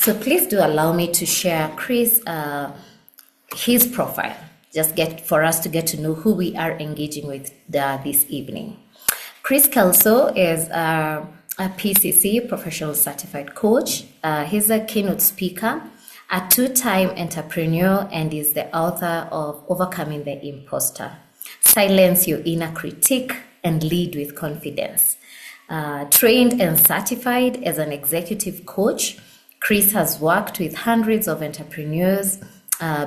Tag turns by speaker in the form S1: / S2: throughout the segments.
S1: So please do allow me to share Kris, his profile, just for us to get to know who we are engaging with this evening. Kris Kelso is a PCC, Professional Certified Coach. He's a keynote speaker, a two-time entrepreneur, and is the author of Overcoming the Impostor. Silence your inner critic and lead with confidence. Trained and certified as an executive coach, Kris has worked with hundreds of entrepreneurs,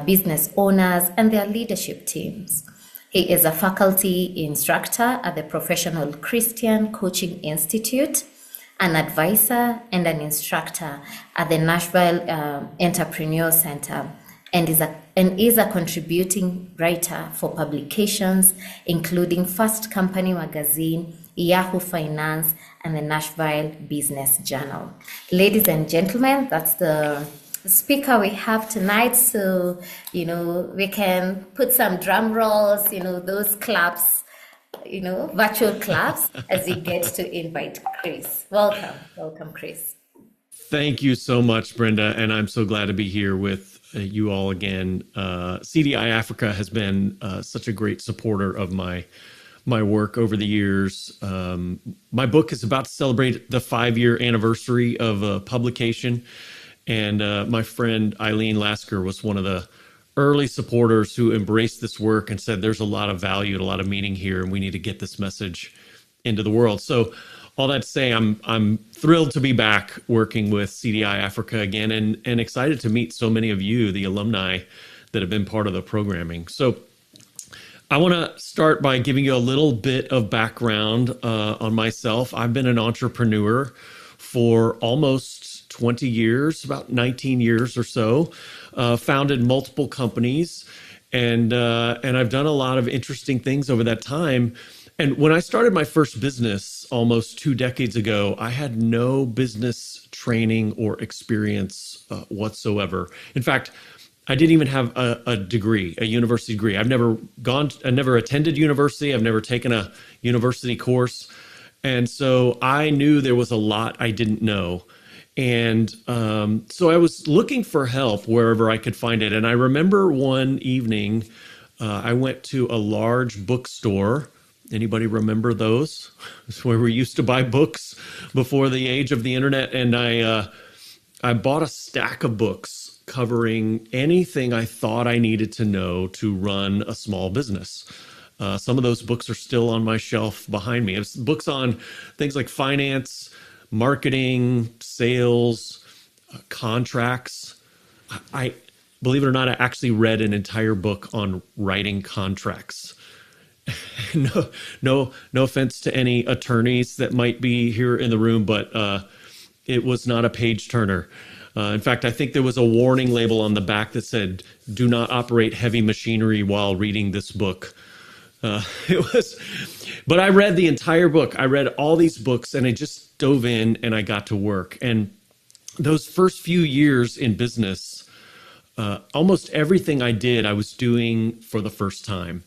S1: business owners, and their leadership teams. He is a faculty instructor at the Professional Christian Coaching Institute, an advisor and an instructor at the Nashville Entrepreneur Center, and is a contributing writer for publications including Fast Company Magazine, Yahoo Finance, and the Nashville Business Journal. Ladies and gentlemen, that's the speaker we have tonight. So, we can put some drum rolls, those claps, virtual claps as we get to invite Kris. Welcome, Kris.
S2: Thank you so much, Brenda. And I'm so glad to be here with you all again. CDI-Africa has been such a great supporter of my work over the years. My book is about to celebrate the 5-year anniversary of publication. And my friend Eileen Lasker was one of the early supporters who embraced this work and said, there's a lot of value and a lot of meaning here, and we need to get this message into the world. So all that to say, I'm thrilled to be back working with CDI-Africa again, and excited to meet so many of you, the alumni that have been part of the programming. So I want to start by giving you a little bit of background on myself. I've been an entrepreneur for almost 20 years, about 19 years or so, founded multiple companies, and I've done a lot of interesting things over that time. And when I started my first business almost 2 decades ago, I had no business training or experience whatsoever. In fact, I didn't even have a degree, a university degree. I never attended university. I've never taken a university course. And so I knew there was a lot I didn't know. And so I was looking for help wherever I could find it. And I remember one evening, I went to a large bookstore. Anybody remember those? It's where we used to buy books before the age of the internet. And I bought a stack of books covering anything I thought I needed to know to run a small business. Some of those books are still on my shelf behind me. It's books on things like finance, marketing, sales, contracts. I believe it or not, I actually read an entire book on writing contracts. No offense to any attorneys that might be here in the room, but it was not a page turner. In fact, I think there was a warning label on the back that said, "Do not operate heavy machinery while reading this book." But I read the entire book. I read all these books, and I just dove in and I got to work. And those first few years in business, almost everything I did, I was doing for the first time.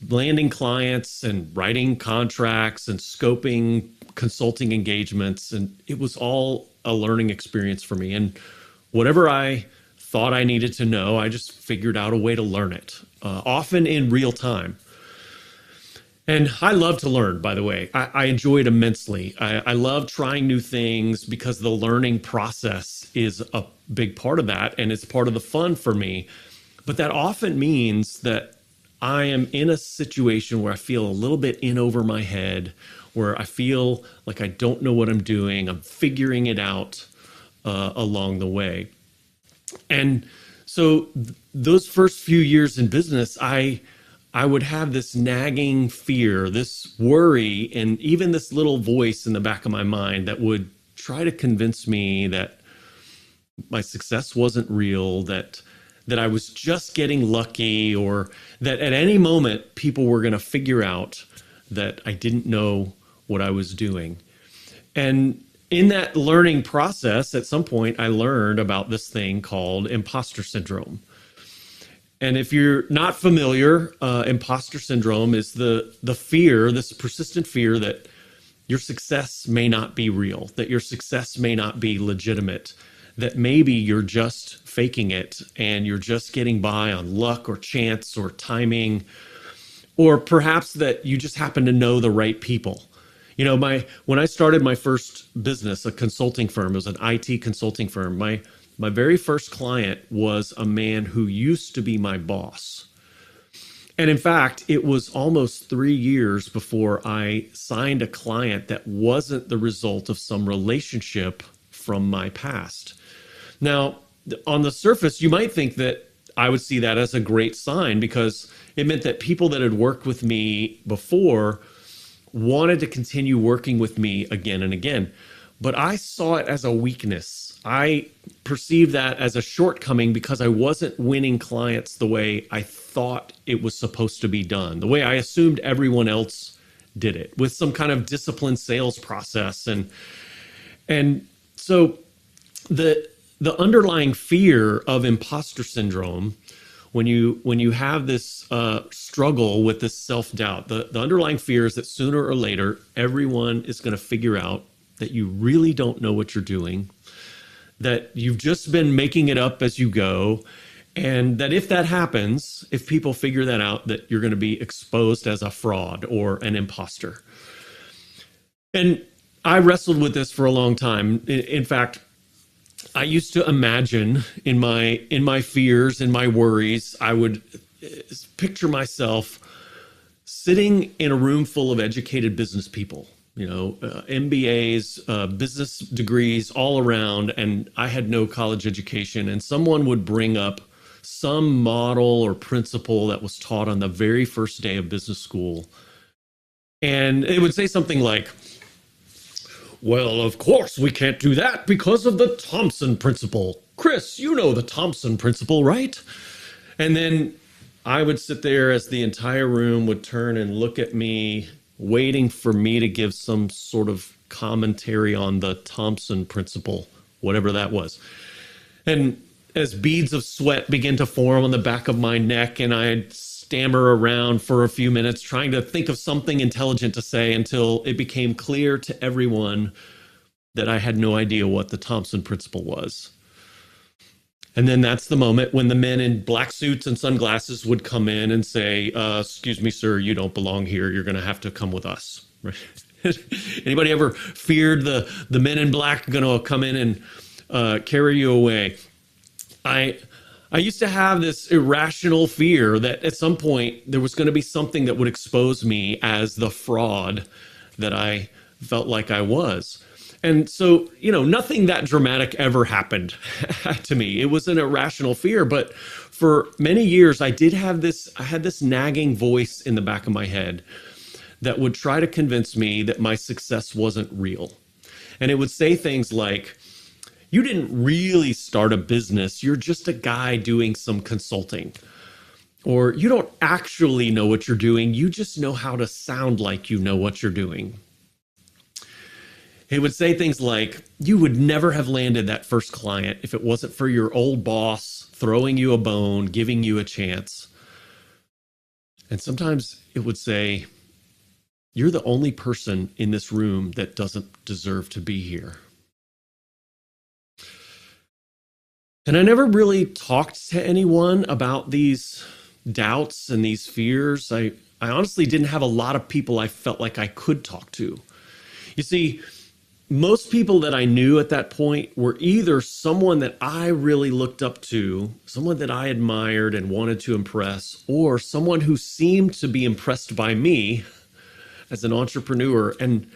S2: Landing clients and writing contracts and scoping consulting engagements. And it was all a learning experience for me. And whatever I thought I needed to know, I just figured out a way to learn it, often in real time. And I love to learn, by the way. I enjoy it immensely. I love trying new things because the learning process is a big part of that, and it's part of the fun for me. But that often means that I am in a situation where I feel a little bit in over my head, where I feel like I don't know what I'm doing. I'm figuring it out along the way. And so those first few years in business, I would have this nagging fear, this worry, and even this little voice in the back of my mind that would try to convince me that my success wasn't real, that I was just getting lucky, or that at any moment people were going to figure out that I didn't know what I was doing. And in that learning process, at some point, I learned about this thing called imposter syndrome. And if you're not familiar, imposter syndrome is the fear, this persistent fear that your success may not be real, that your success may not be legitimate, that maybe you're just faking it and you're just getting by on luck or chance or timing, or perhaps that you just happen to know the right people. You know, when I started my first business, a consulting firm, it was an IT consulting firm. My very first client was a man who used to be my boss. And in fact, it was almost 3 years before I signed a client that wasn't the result of some relationship from my past. Now, on the surface, you might think that I would see that as a great sign, because it meant that people that had worked with me before wanted to continue working with me again and again. But I saw it as a weakness. I perceived that as a shortcoming because I wasn't winning clients the way I thought it was supposed to be done, the way I assumed everyone else did it, with some kind of disciplined sales process. And so the underlying fear of imposter syndrome, when you have this struggle with this self-doubt, the underlying fear is that sooner or later, everyone is going to figure out that you really don't know what you're doing, that you've just been making it up as you go, and that if that happens, if people figure that out, that you're going to be exposed as a fraud or an imposter. And I wrestled with this for a long time. In fact, I used to imagine in my fears, in my worries, I would picture myself sitting in a room full of educated business people, you know, MBAs, business degrees all around, and I had no college education, and someone would bring up some model or principle that was taught on the very first day of business school. And it would say something like, well, of course we can't do that because of the Thompson principle. Kris, you know the Thompson principle, right? And then I would sit there as the entire room would turn and look at me, waiting for me to give some sort of commentary on the Thompson principle, whatever that was. And as beads of sweat begin to form on the back of my neck, and I'd stammer around for a few minutes trying to think of something intelligent to say, until it became clear to everyone that I had no idea what the Thompson principle was. And then that's the moment when the men in black suits and sunglasses would come in and say, excuse me, sir, you don't belong here. You're going to have to come with us. Anybody ever feared the men in black going to come in and carry you away? I used to have this irrational fear that at some point there was going to be something that would expose me as the fraud that I felt like I was. And so, you know, nothing that dramatic ever happened to me. It was an irrational fear, but for many years I had this nagging voice in the back of my head that would try to convince me that my success wasn't real. And it would say things like, you didn't really start a business. You're just a guy doing some consulting. Or you don't actually know what you're doing. You just know how to sound like you know what you're doing. It would say things like, you would never have landed that first client if it wasn't for your old boss throwing you a bone, giving you a chance. And sometimes it would say, you're the only person in this room that doesn't deserve to be here. And I never really talked to anyone about these doubts and these fears. I honestly didn't have a lot of people I felt like I could talk to. You see, most people that I knew at that point were either someone that I really looked up to, someone that I admired and wanted to impress, or someone who seemed to be impressed by me as an entrepreneur. And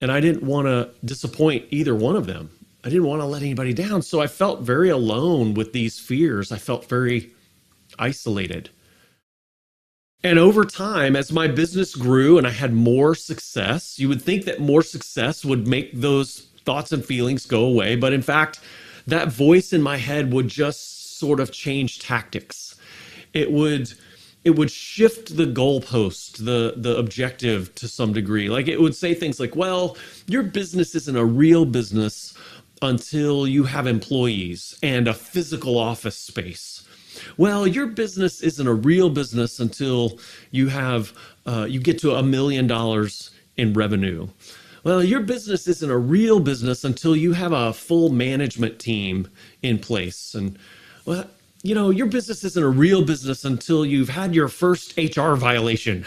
S2: I didn't want to disappoint either one of them. I didn't want to let anybody down. So I felt very alone with these fears. I felt very isolated. And over time, as my business grew and I had more success, you would think that more success would make those thoughts and feelings go away. But in fact, that voice in my head would just sort of change tactics. It would shift the goalpost, the objective to some degree. Like it would say things like, well, your business isn't a real business until you have employees and a physical office space. Well, your business isn't a real business until you have you get to $1 million in revenue. Well, your business isn't a real business until you have a full management team in place. And, well, your business isn't a real business until you've had your first HR violation.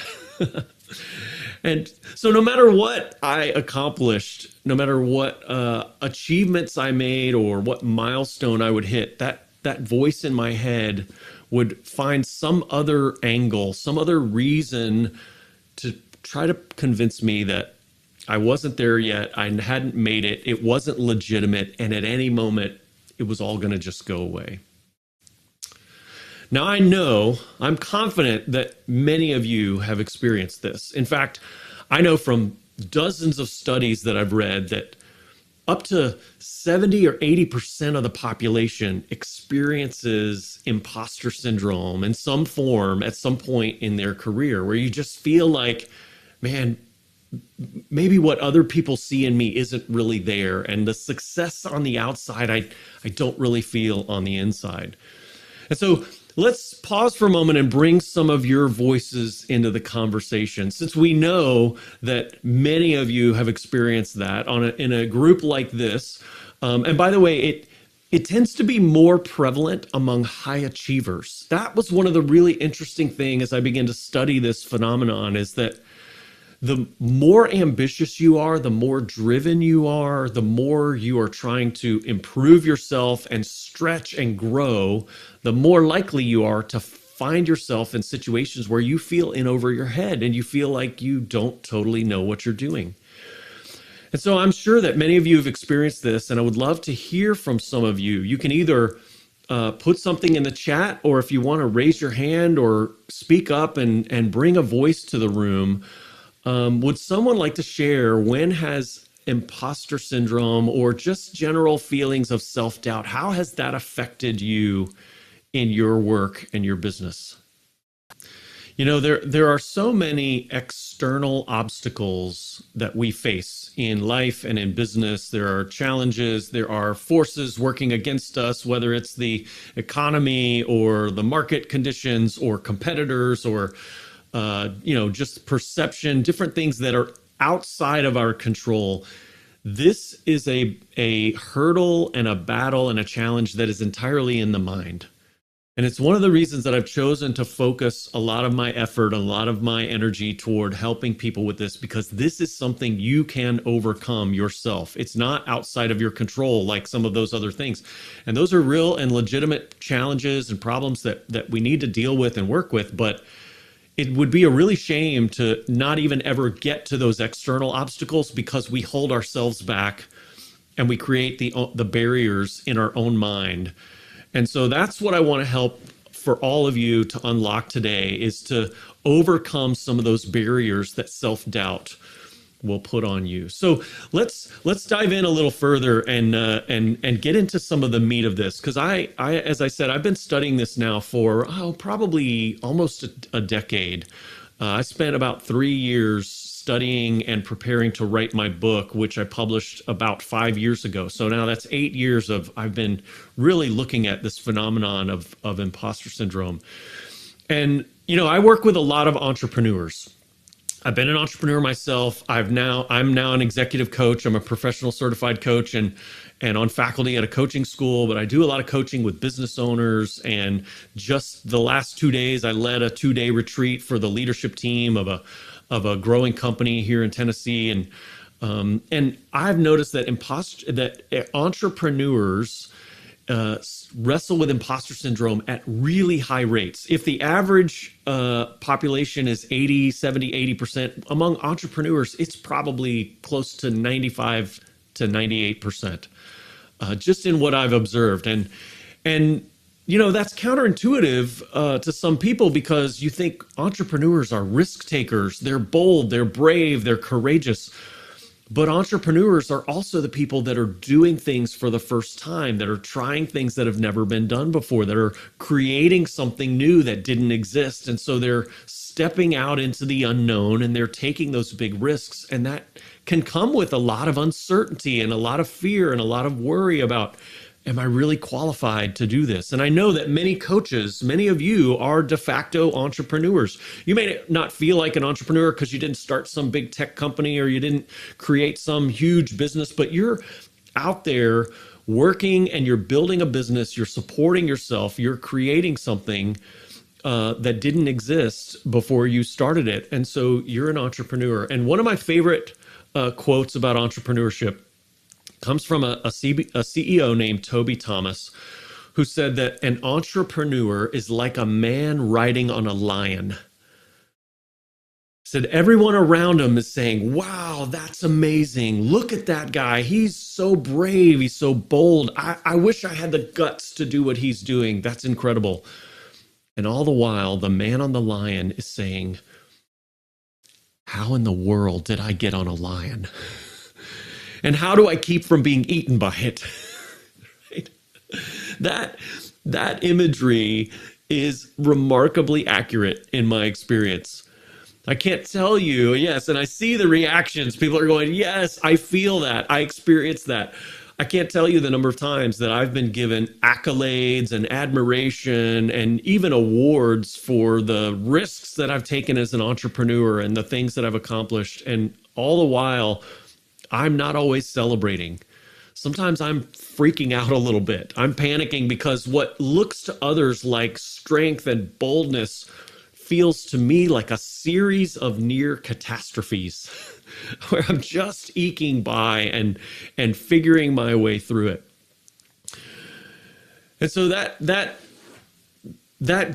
S2: And so no matter what I accomplished, no matter what achievements I made or what milestone I would hit, that voice in my head would find some other angle, some other reason to try to convince me that I wasn't there yet, I hadn't made it, it wasn't legitimate, and at any moment, it was all going to just go away. Now, I'm confident that many of you have experienced this. In fact, I know from dozens of studies that I've read that up to 70 or 80% of the population experiences imposter syndrome in some form at some point in their career, where you just feel like, man, maybe what other people see in me isn't really there. And the success on the outside, I don't really feel on the inside. And so let's pause for a moment and bring some of your voices into the conversation, since we know that many of you have experienced that in a group like this. And by the way, it tends to be more prevalent among high achievers. That was one of the really interesting things as I began to study this phenomenon, is that the more ambitious you are, the more driven you are, the more you are trying to improve yourself and stretch and grow, the more likely you are to find yourself in situations where you feel in over your head and you feel like you don't totally know what you're doing. And so I'm sure that many of you have experienced this, and I would love to hear from some of you. You can either put something in the chat, or if you want to raise your hand or speak up and bring a voice to the room. Would someone like to share, when has imposter syndrome or just general feelings of self-doubt, how has that affected you in your work and your business? There are so many external obstacles that we face in life and in business. There are challenges, there are forces working against us, whether it's the economy or the market conditions or competitors or just perception, different things that are outside of our control. This is a hurdle and a battle and a challenge that is entirely in the mind. And it's one of the reasons that I've chosen to focus a lot of my effort, a lot of my energy toward helping people with this, because this is something you can overcome yourself. It's not outside of your control like some of those other things. And those are real and legitimate challenges and problems that we need to deal with and work with. But it would be a really shame to not even ever get to those external obstacles, because we hold ourselves back and we create the barriers in our own mind. And so that's what I want to help for all of you to unlock today, is to overcome some of those barriers that self-doubt will put on you. So let's dive in a little further and get into some of the meat of this, because I as I said, I've been studying this now for probably almost a decade. I spent about 3 years studying and preparing to write my book, which I published about 5 years ago. So now that's 8 years I've been really looking at this phenomenon of imposter syndrome. And I work with a lot of entrepreneurs. I've been an entrepreneur myself. I'm now an executive coach. I'm a professional certified coach and on faculty at a coaching school, but I do a lot of coaching with business owners. And just the last 2 days, I led a 2-day retreat for the leadership team of a growing company here in Tennessee. And I've noticed that entrepreneurs wrestle with imposter syndrome at really high rates. If the average population is 80, 70, 80%, among entrepreneurs, it's probably close to 95 to 98%, just in what I've observed. And that's counterintuitive to some people, because you think entrepreneurs are risk takers. They're bold, they're brave, they're courageous. But entrepreneurs are also the people that are doing things for the first time, that are trying things that have never been done before, that are creating something new that didn't exist. And so they're stepping out into the unknown and they're taking those big risks. And that can come with a lot of uncertainty and a lot of fear and a lot of worry about am I really qualified to do this? And I know that many coaches, many of you are de facto entrepreneurs. You may not feel like an entrepreneur because you didn't start some big tech company or you didn't create some huge business, but you're out there working and you're building a business, you're supporting yourself, you're creating something that didn't exist before you started it. And so you're an entrepreneur. And one of my favorite quotes about entrepreneurship comes from a CEO named Toby Thomas, who said that an entrepreneur is like a man riding on a lion. Said everyone around him is saying, wow, that's amazing. Look at that guy. He's so brave. He's so bold. I wish I had the guts to do what he's doing. That's incredible. And all the while, the man on the lion is saying, how in the world did I get on a lion? And how do I keep from being eaten by it? Right? That imagery is remarkably accurate in my experience. I can't tell you, yes, and I see the reactions. People are going, yes, I feel that. I experience that. I can't tell you the number of times that I've been given accolades and admiration and even awards for the risks that I've taken as an entrepreneur and the things that I've accomplished. And all the while, I'm not always celebrating. Sometimes I'm freaking out a little bit. I'm panicking because what looks to others like strength and boldness feels to me like a series of near catastrophes where I'm just eking by and figuring my way through it. And so that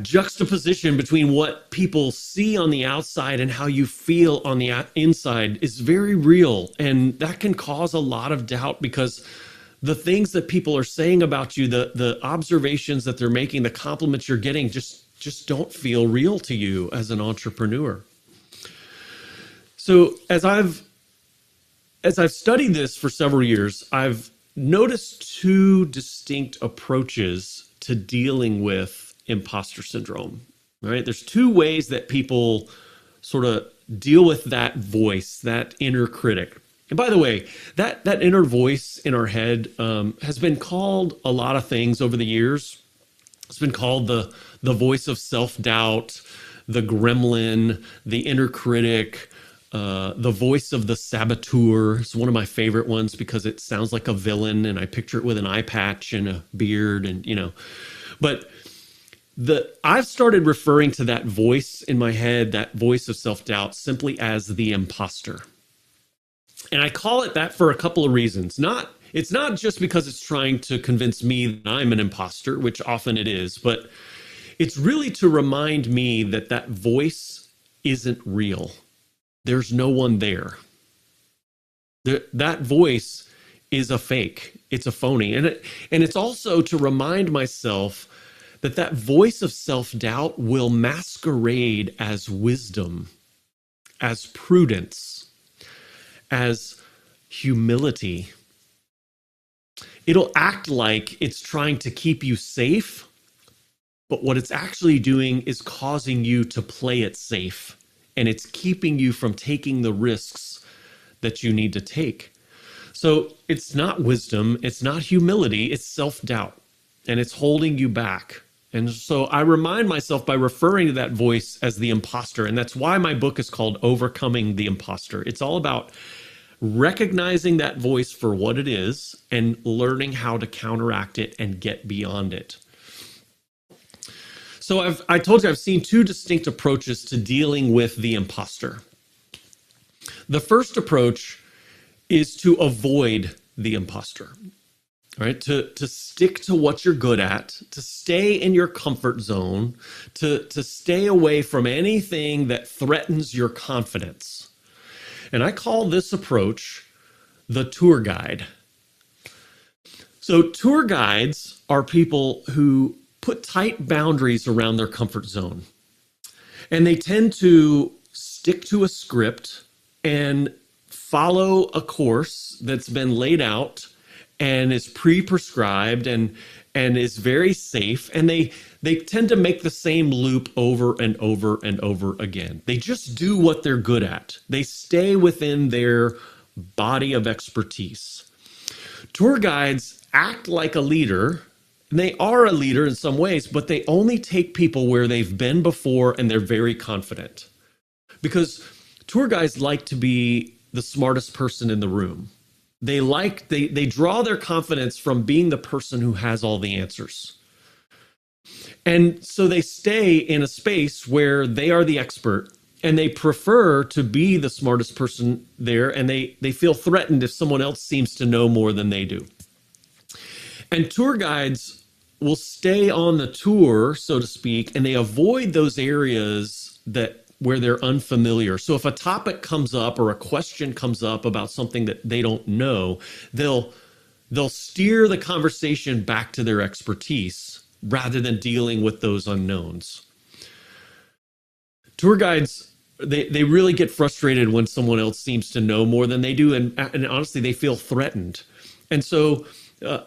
S2: juxtaposition between what people see on the outside and how you feel on the inside is very real. And that can cause a lot of doubt because the things that people are saying about you, the observations that they're making, the compliments you're getting just don't feel real to you as an entrepreneur. So as I've studied this for several years, I've noticed two distinct approaches to dealing with imposter syndrome, right? There's two ways that people sort of deal with that voice, that inner critic. And by the way, that inner voice in our head has been called a lot of things over the years. It's been called the voice of self-doubt, the gremlin, the inner critic, the voice of the saboteur. It's one of my favorite ones because it sounds like a villain and I picture it with an eye patch and a beard and, but I've started referring to that voice in my head, that voice of self-doubt, simply as the imposter. And I call it that for a couple of reasons. It's not just because it's trying to convince me that I'm an imposter, which often it is, but it's really to remind me that voice isn't real. There's no one there. That voice is a fake. It's a phony. And it's also to remind myself that voice of self-doubt will masquerade as wisdom, as prudence, as humility. It'll act like it's trying to keep you safe, but what it's actually doing is causing you to play it safe, and it's keeping you from taking the risks that you need to take. So it's not wisdom, it's not humility, it's self-doubt, and it's holding you back. And so I remind myself by referring to that voice as the imposter, and that's why my book is called Overcoming the Impostor. It's all about recognizing that voice for what it is and learning how to counteract it and get beyond it. So I told you I've seen two distinct approaches to dealing with the imposter. The first approach is to avoid the imposter. Right? To stick to what you're good at, to stay in your comfort zone, to stay away from anything that threatens your confidence. And I call this approach the tour guide. So tour guides are people who put tight boundaries around their comfort zone. And they tend to stick to a script and follow a course that's been laid out and is pre-prescribed and is very safe. And they tend to make the same loop over and over and over again. They just do what they're good at. They stay within their body of expertise. Tour guides act like a leader, and they are a leader in some ways, but they only take people where they've been before and they're very confident. Because tour guides like to be the smartest person in the room. They draw their confidence from being the person who has all the answers. And so they stay in a space where they are the expert, and they prefer to be the smartest person there, and they feel threatened if someone else seems to know more than they do. And tour guides will stay on the tour, so to speak, and they avoid those areas where they're unfamiliar. So if a topic comes up or a question comes up about something that they don't know, they'll steer the conversation back to their expertise rather than dealing with those unknowns. Tour guides, they really get frustrated when someone else seems to know more than they do, and honestly, they feel threatened. And so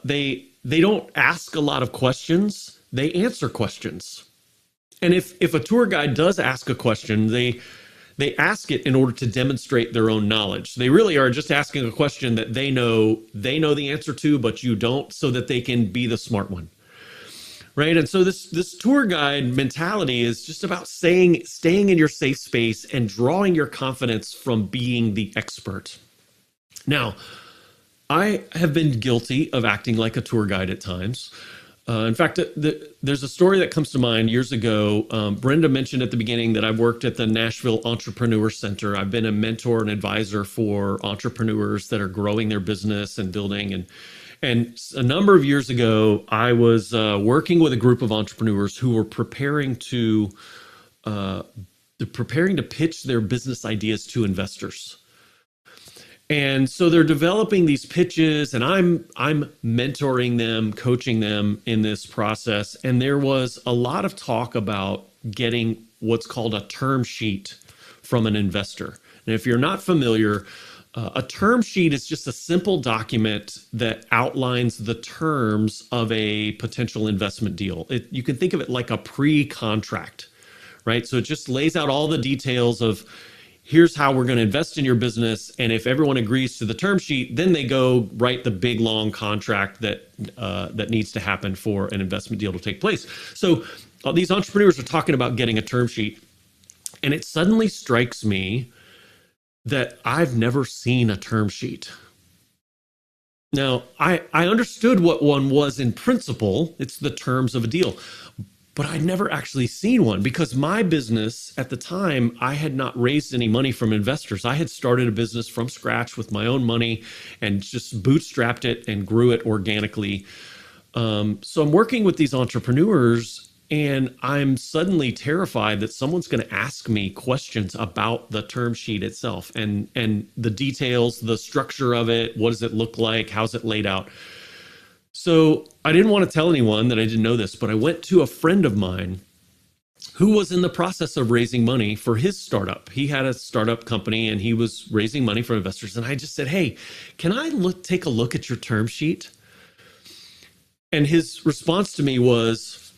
S2: they don't ask a lot of questions, they answer questions. And if a tour guide does ask a question, they ask it in order to demonstrate their own knowledge. They really are just asking a question that they know the answer to, but you don't, so that they can be the smart one. Right. And so this tour guide mentality is just about staying in your safe space and drawing your confidence from being the expert. Now, I have been guilty of acting like a tour guide at times. In fact, there's a story that comes to mind years ago. Brenda mentioned at the beginning that I've worked at the Nashville Entrepreneur Center. I've been a mentor and advisor for entrepreneurs that are growing their business and building. And a number of years ago, I was working with a group of entrepreneurs who were preparing to pitch their business ideas to investors. And so they're developing these pitches, and I'm mentoring them, coaching them in this process. And there was a lot of talk about getting what's called a term sheet from an investor. And if you're not familiar, a term sheet is just a simple document that outlines the terms of a potential investment deal. You can think of it like a pre-contract, right? So it just lays out all the details of, here's how we're going to invest in your business. And if everyone agrees to the term sheet, then they go write the big, long contract that needs to happen for an investment deal to take place. So these entrepreneurs are talking about getting a term sheet. And it suddenly strikes me that I've never seen a term sheet. Now, I understood what one was in principle. It's the terms of a deal. But I'd never actually seen one because my business at the time, I had not raised any money from investors. I had started a business from scratch with my own money and just bootstrapped it and grew it organically. So I'm working with these entrepreneurs, and I'm suddenly terrified that someone's going to ask me questions about the term sheet itself and the details, the structure of it. What does it look like? How's it laid out? So I didn't want to tell anyone that I didn't know this, but I went to a friend of mine who was in the process of raising money for his startup. He had a startup company and he was raising money for investors. And I just said, hey, can I take a look at your term sheet? And his response to me was,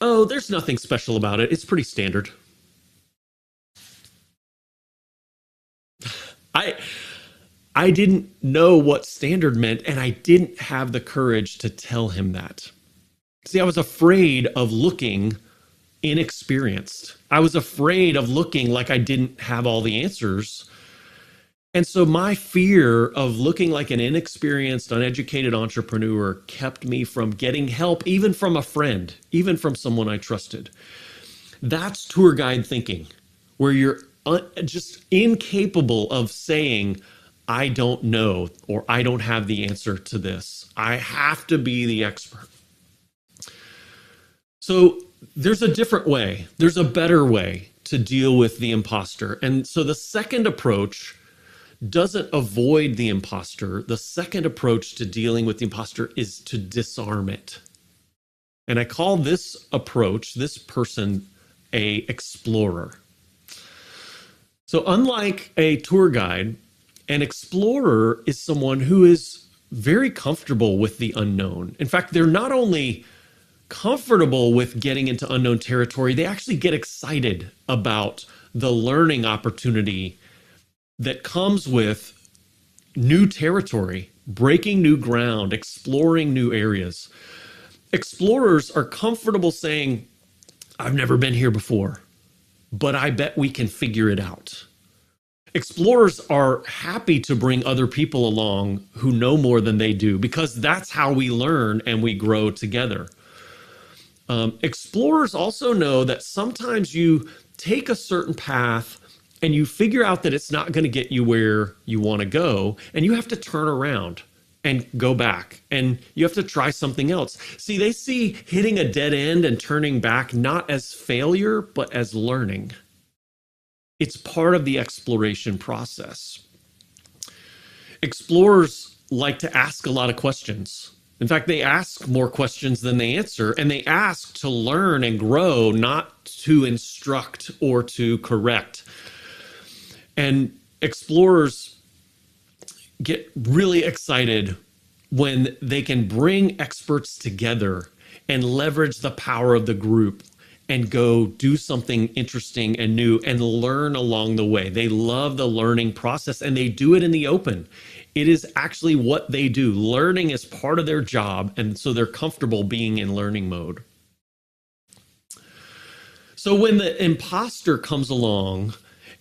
S2: oh, there's nothing special about it. It's pretty standard. I didn't know what standard meant, and I didn't have the courage to tell him that. See, I was afraid of looking inexperienced. I was afraid of looking like I didn't have all the answers. And so my fear of looking like an inexperienced, uneducated entrepreneur kept me from getting help, even from a friend, even from someone I trusted. That's tour guide thinking, where you're just incapable of saying, I don't know, or I don't have the answer to this. I have to be the expert. So there's a different way. There's a better way to deal with the imposter. And so the second approach doesn't avoid the imposter. The second approach to dealing with the imposter is to disarm it. And I call this approach, this person, an explorer. So unlike a tour guide, an explorer is someone who is very comfortable with the unknown. In fact, they're not only comfortable with getting into unknown territory, they actually get excited about the learning opportunity that comes with new territory, breaking new ground, exploring new areas. Explorers are comfortable saying, I've never been here before, but I bet we can figure it out. Explorers are happy to bring other people along who know more than they do, because that's how we learn and we grow together. Explorers also know that sometimes you take a certain path and you figure out that it's not going to get you where you want to go, and you have to turn around and go back, and you have to try something else. See, they see hitting a dead end and turning back not as failure, but as learning. It's part of the exploration process. Explorers like to ask a lot of questions. In fact, they ask more questions than they answer, and they ask to learn and grow, not to instruct or to correct. And explorers get really excited when they can bring experts together and leverage the power of the group and go do something interesting and new and learn along the way. They love the learning process, and they do it in the open. It is actually what they do. Learning is part of their job, and so they're comfortable being in learning mode. So when the imposter comes along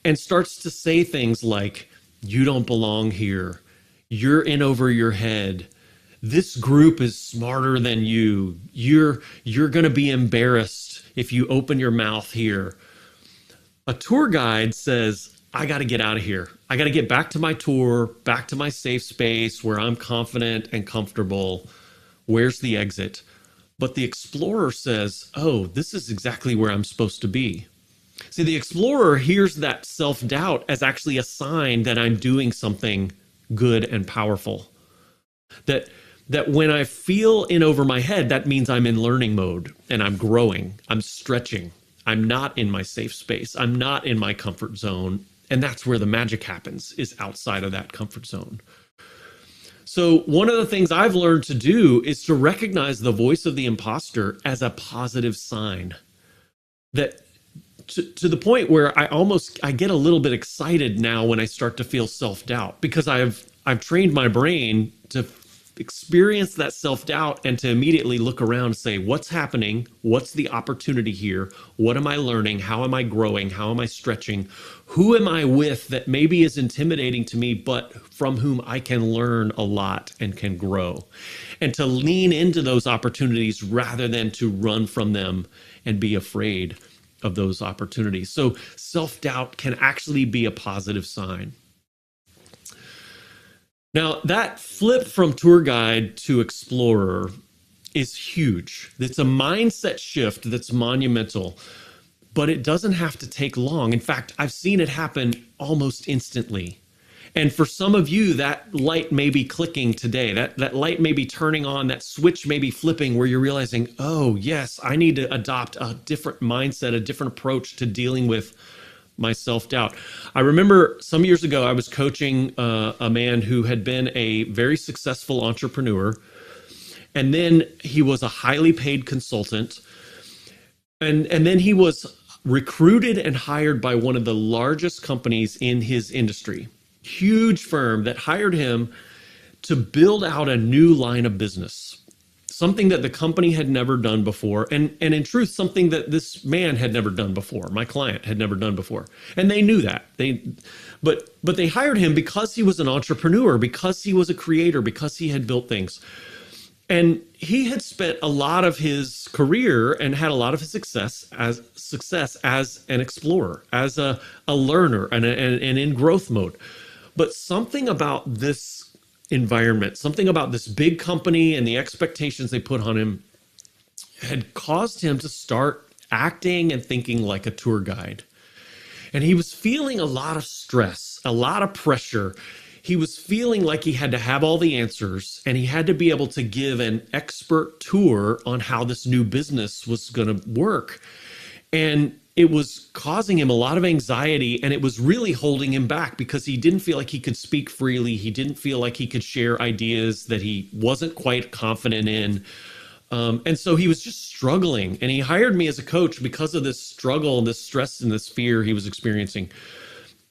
S2: and starts to say things like, you don't belong here, you're in over your head, this group is smarter than you, you're going to be embarrassed if you open your mouth here, a tour guide says, I got to get out of here. I got to get back to my tour, back to my safe space where I'm confident and comfortable. Where's the exit? But the explorer says, oh, this is exactly where I'm supposed to be. See, the explorer hears that self-doubt as actually a sign that I'm doing something good and powerful. That when I feel in over my head, that means I'm in learning mode and I'm growing, I'm stretching. I'm not in my safe space. I'm not in my comfort zone. And that's where the magic happens, is outside of that comfort zone. So one of the things I've learned to do is to recognize the voice of the imposter as a positive sign. That to the point where I get a little bit excited now when I start to feel self-doubt, because I've trained my brain to experience that self-doubt and to immediately look around and say, what's happening? What's the opportunity here? What am I learning? How am I growing? How am I stretching? Who am I with that maybe is intimidating to me, but from whom I can learn a lot and can grow? And to lean into those opportunities rather than to run from them and be afraid of those opportunities. So self-doubt can actually be a positive sign. Now, that flip from tour guide to explorer is huge. It's a mindset shift that's monumental, but it doesn't have to take long. In fact, I've seen it happen almost instantly. And for some of you, that light may be clicking today. That light may be turning on, that switch may be flipping where you're realizing, oh, yes, I need to adopt a different mindset, a different approach to dealing with my self-doubt. I remember some years ago, I was coaching a man who had been a very successful entrepreneur, and then he was a highly paid consultant, and then he was recruited and hired by one of the largest companies in his industry, huge firm that hired him to build out a new line of business. Something that the company had never done before, and in truth, something that this man had never done before, my client had never done before. And they knew that. But they hired him because he was an entrepreneur, because he was a creator, because he had built things. And he had spent a lot of his career and had a lot of his success as an explorer, as a learner, and in growth mode. But something about this environment, something about this big company and the expectations they put on him had caused him to start acting and thinking like a tour guide. And he was feeling a lot of stress, a lot of pressure. He was feeling like he had to have all the answers, and he had to be able to give an expert tour on how this new business was going to work. And it was causing him a lot of anxiety, and it was really holding him back because he didn't feel like he could speak freely. He didn't feel like he could share ideas that he wasn't quite confident in. And so he was just struggling, and he hired me as a coach because of this struggle and this stress and this fear he was experiencing.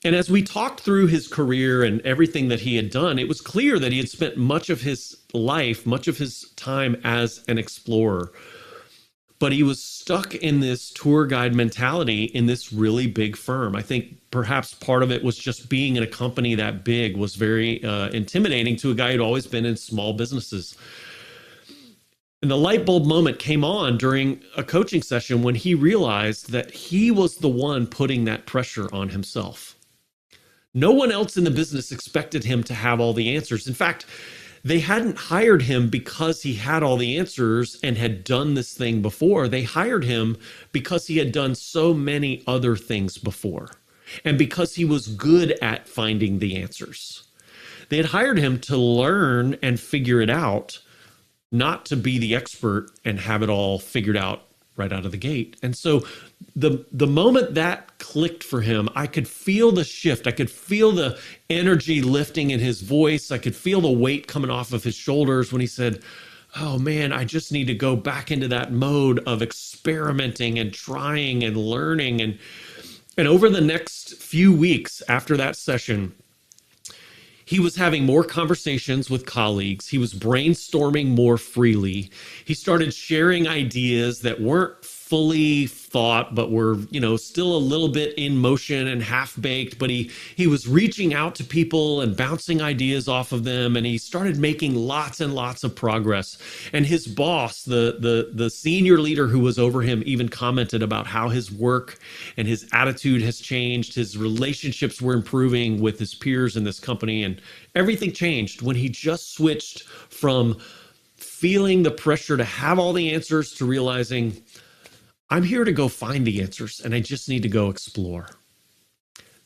S2: And as we talked through his career and everything that he had done, it was clear that he had spent much of his life, much of his time as an explorer. But he was stuck in this tour guide mentality in this really big firm. I think perhaps part of it was just being in a company that big was very intimidating to a guy who'd always been in small businesses. And the light bulb moment came on during a coaching session when he realized that he was the one putting that pressure on himself. No one else in the business expected him to have all the answers. In fact, they hadn't hired him because he had all the answers and had done this thing before. They hired him because he had done so many other things before and because he was good at finding the answers. They had hired him to learn and figure it out, not to be the expert and have it all figured out right out of the gate. And so the moment that clicked for him, I could feel the shift. I could feel the energy lifting in his voice. I could feel the weight coming off of his shoulders when he said, oh man, I just need to go back into that mode of experimenting and trying and learning. And over the next few weeks after that session, he was having more conversations with colleagues. He was brainstorming more freely. He started sharing ideas that weren't fully thought, but were, still a little bit in motion and half-baked. But he was reaching out to people and bouncing ideas off of them. And he started making lots and lots of progress. And his boss, the senior leader who was over him, even commented about how his work and his attitude has changed. His relationships were improving with his peers in this company. And everything changed when he just switched from feeling the pressure to have all the answers to realizing, I'm here to go find the answers and I just need to go explore.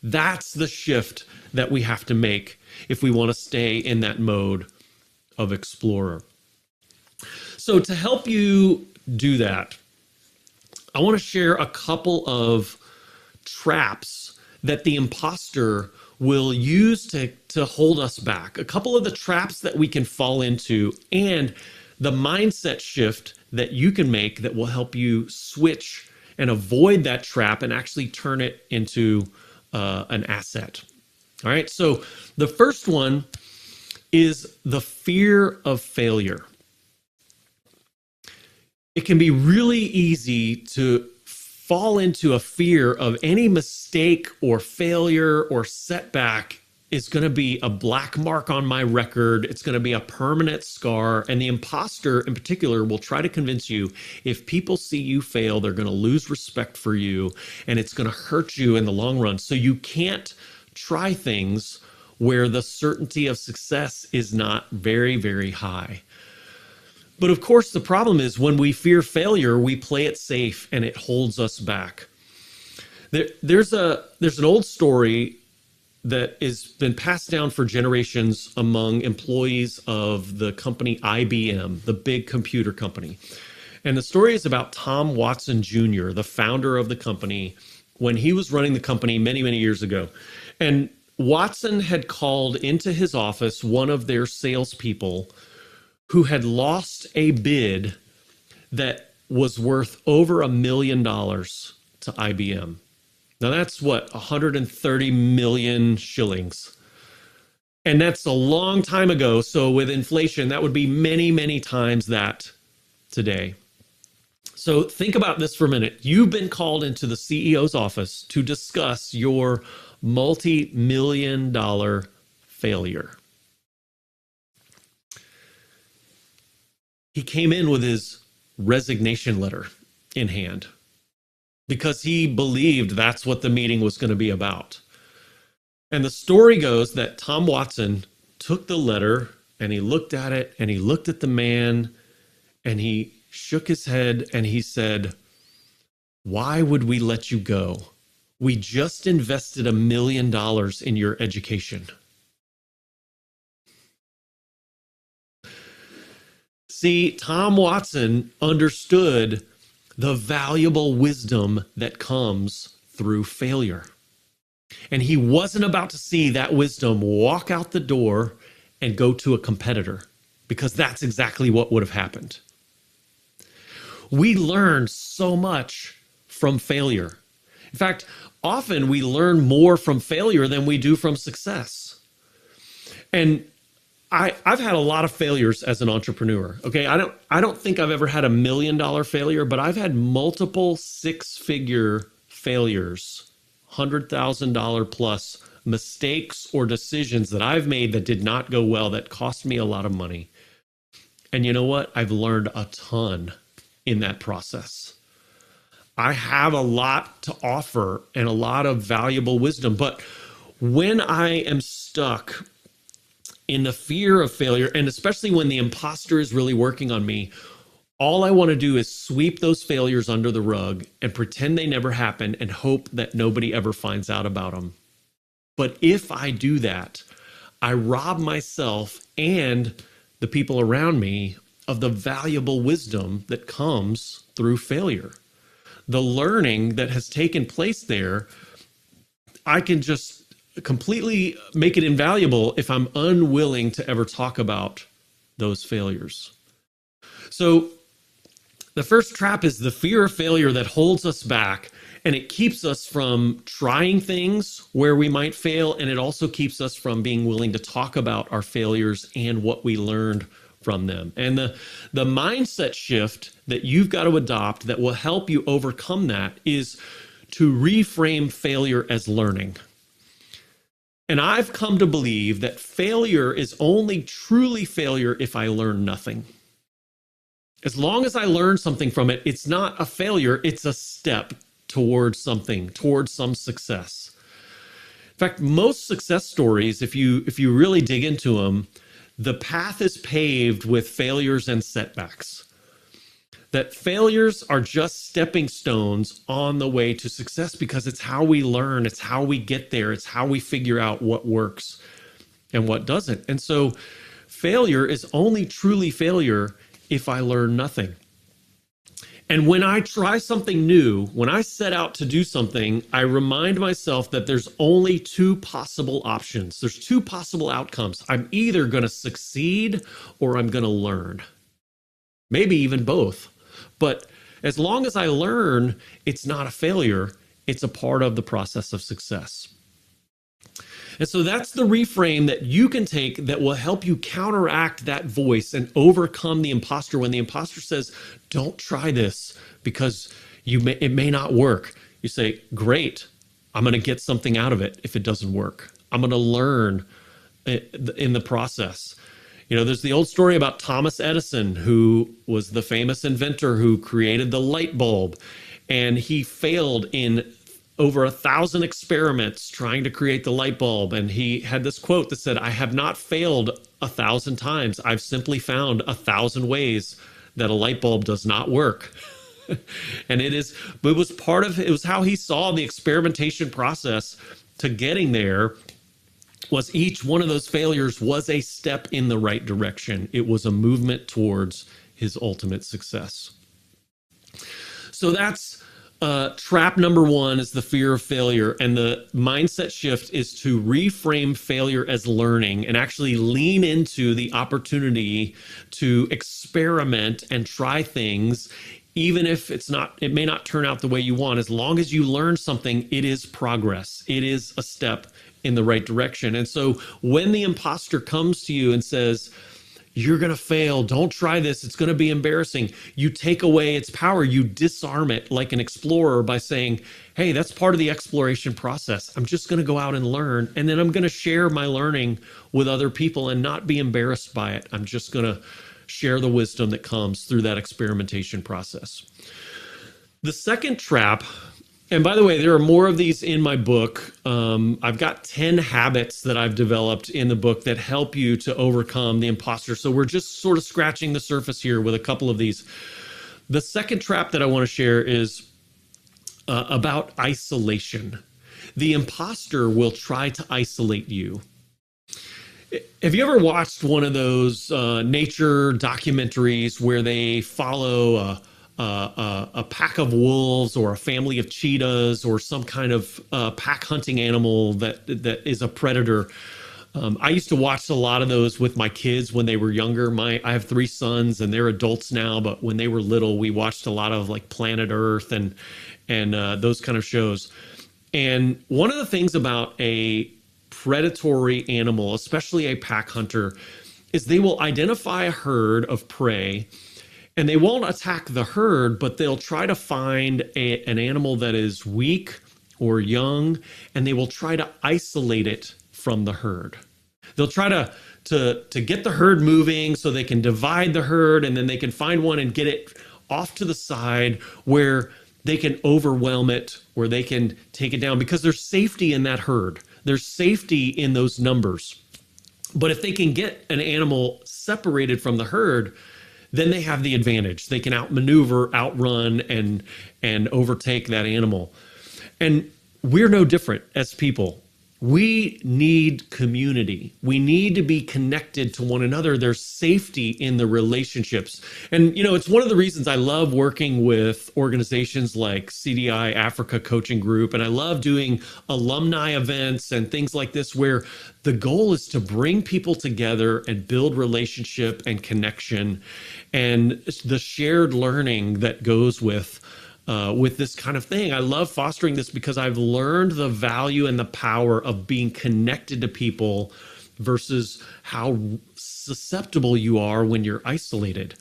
S2: That's the shift that we have to make if we want to stay in that mode of explorer. So to help you do that, I want to share a couple of traps that the imposter will use to hold us back. A couple of the traps that we can fall into and the mindset shift that you can make that will help you switch and avoid that trap and actually turn it into an asset. All right. So the first one is the fear of failure. It can be really easy to fall into a fear of any mistake or failure or setback is going to be a black mark on my record. It's going to be a permanent scar. And the imposter in particular will try to convince you if people see you fail, they're going to lose respect for you and it's going to hurt you in the long run. So you can't try things where the certainty of success is not very, very high. But of course, the problem is when we fear failure, we play it safe and it holds us back. There's an old story that has been passed down for generations among employees of the company IBM, the big computer company. And the story is about Tom Watson Jr., the founder of the company, when he was running the company many, many years ago. And Watson had called into his office one of their salespeople who had lost a bid that was worth over $1 million to IBM. Now that's what, 130 million shillings. And that's a long time ago. So with inflation, that would be many, many times that today. So think about this for a minute. You've been called into the CEO's office to discuss your multi-million-dollar failure. He came in with his resignation letter in hand because he believed that's what the meeting was going to be about. And the story goes that Tom Watson took the letter and he looked at it and he looked at the man and he shook his head and he said, "Why would we let you go? We just invested $1 million in your education." See, Tom Watson understood the valuable wisdom that comes through failure. And he wasn't about to see that wisdom walk out the door and go to a competitor, because that's exactly what would have happened. We learn so much from failure. In fact, often we learn more from failure than we do from success. And I've had a lot of failures as an entrepreneur. Okay. I don't think I've ever had $1 million failure, but I've had multiple 6-figure failures, $100,000 plus mistakes or decisions that I've made that did not go well, that cost me a lot of money. And you know what? I've learned a ton in that process. I have a lot to offer and a lot of valuable wisdom. But when I am stuck in the fear of failure, and especially when the imposter is really working on me, all I want to do is sweep those failures under the rug and pretend they never happened and hope that nobody ever finds out about them. But if I do that, I rob myself and the people around me of the valuable wisdom that comes through failure. The learning that has taken place there, I can just completely make it invaluable if I'm unwilling to ever talk about those failures. So the first trap is the fear of failure that holds us back, and it keeps us from trying things where we might fail, and it also keeps us from being willing to talk about our failures and what we learned from them. And the mindset shift that you've got to adopt that will help you overcome that is to reframe failure as learning. And I've come to believe that failure is only truly failure if I learn nothing. As long as I learn something from it, it's not a failure, it's a step towards something, towards some success. In fact, most success stories, if you really dig into them, the path is paved with failures and setbacks. That failures are just stepping stones on the way to success because it's how we learn, it's how we get there, it's how we figure out what works and what doesn't. And so failure is only truly failure if I learn nothing. And when I try something new, when I set out to do something, I remind myself that there's only 2 possible options. There's 2 possible outcomes. I'm either going to succeed or I'm going to learn. Maybe even both. But as long as I learn, it's not a failure. It's a part of the process of success. And so that's the reframe that you can take that will help you counteract that voice and overcome the imposter. When the imposter says, don't try this because it may not work. You say, great, I'm going to get something out of it if it doesn't work. I'm going to learn in the process. You know, there's the old story about Thomas Edison, who was the famous inventor who created the light bulb. And he failed in over 1,000 experiments trying to create the light bulb. And he had this quote that said, I have not failed 1,000 times. I've simply found 1,000 ways that a light bulb does not work. And it was how he saw the experimentation process to getting there. Was each one of those failures was a step in the right direction. It was a movement towards his ultimate success. So that's trap number 1 is the fear of failure. And the mindset shift is to reframe failure as learning and actually lean into the opportunity to experiment and try things, even if it may not turn out the way you want. As long as you learn something, it is progress. It is a step in the right direction. And so when the imposter comes to you and says, you're going to fail, don't try this, it's going to be embarrassing, you take away its power. You disarm it like an explorer by saying, hey, that's part of the exploration process. I'm just going to go out and learn, and then I'm going to share my learning with other people and not be embarrassed by it. I'm just going to share the wisdom that comes through that experimentation process. The second trap, and by the way, there are more of these in my book. I've got 10 habits that I've developed in the book that help you to overcome the imposter. So we're just sort of scratching the surface here with a couple of these. The second trap that I want to share is about isolation. The imposter will try to isolate you. Have you ever watched one of those nature documentaries where they follow a pack of wolves or a family of cheetahs or some kind of pack hunting animal that is a predator, I used to watch a lot of those with my kids when they were younger. I have three sons and they're adults now, but when they were little, we watched a lot of like Planet Earth and those kind of shows. And one of the things about a predatory animal, especially a pack hunter, is they will identify a herd of prey and they won't attack the herd, but they'll try to find an animal that is weak or young, and they will try to isolate it from the herd. They'll try to get the herd moving so they can divide the herd, and then they can find one and get it off to the side where they can overwhelm it, where they can take it down, because there's safety in that herd. There's safety in those numbers. But if they can get an animal separated from the herd, then they have the advantage. They can outmaneuver, outrun, and overtake that animal. And we're no different as people. We need community. We need to be connected to one another. There's safety in the relationships. And, it's one of the reasons I love working with organizations like CDI-Africa Coaching Group. And I love doing alumni events and things like this, where the goal is to bring people together and build relationship and connection and the shared learning that goes with this kind of thing. I love fostering this because I've learned the value and the power of being connected to people versus how susceptible you are when you're isolated.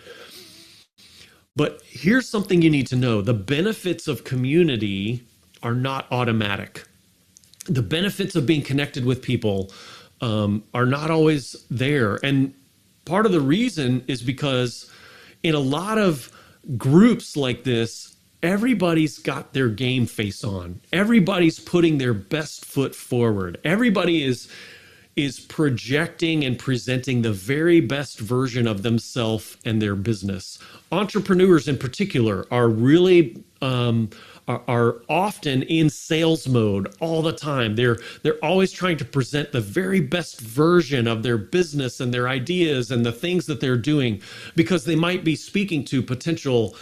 S2: But here's something you need to know. The benefits of community are not automatic. The benefits of being connected with people are not always there. And part of the reason is because in a lot of groups like this, everybody's got their game face on. Everybody's putting their best foot forward. Everybody is projecting and presenting the very best version of themselves and their business. Entrepreneurs in particular are really are often in sales mode all the time. They're always trying to present the very best version of their business and their ideas and the things that they're doing, because they might be speaking to potential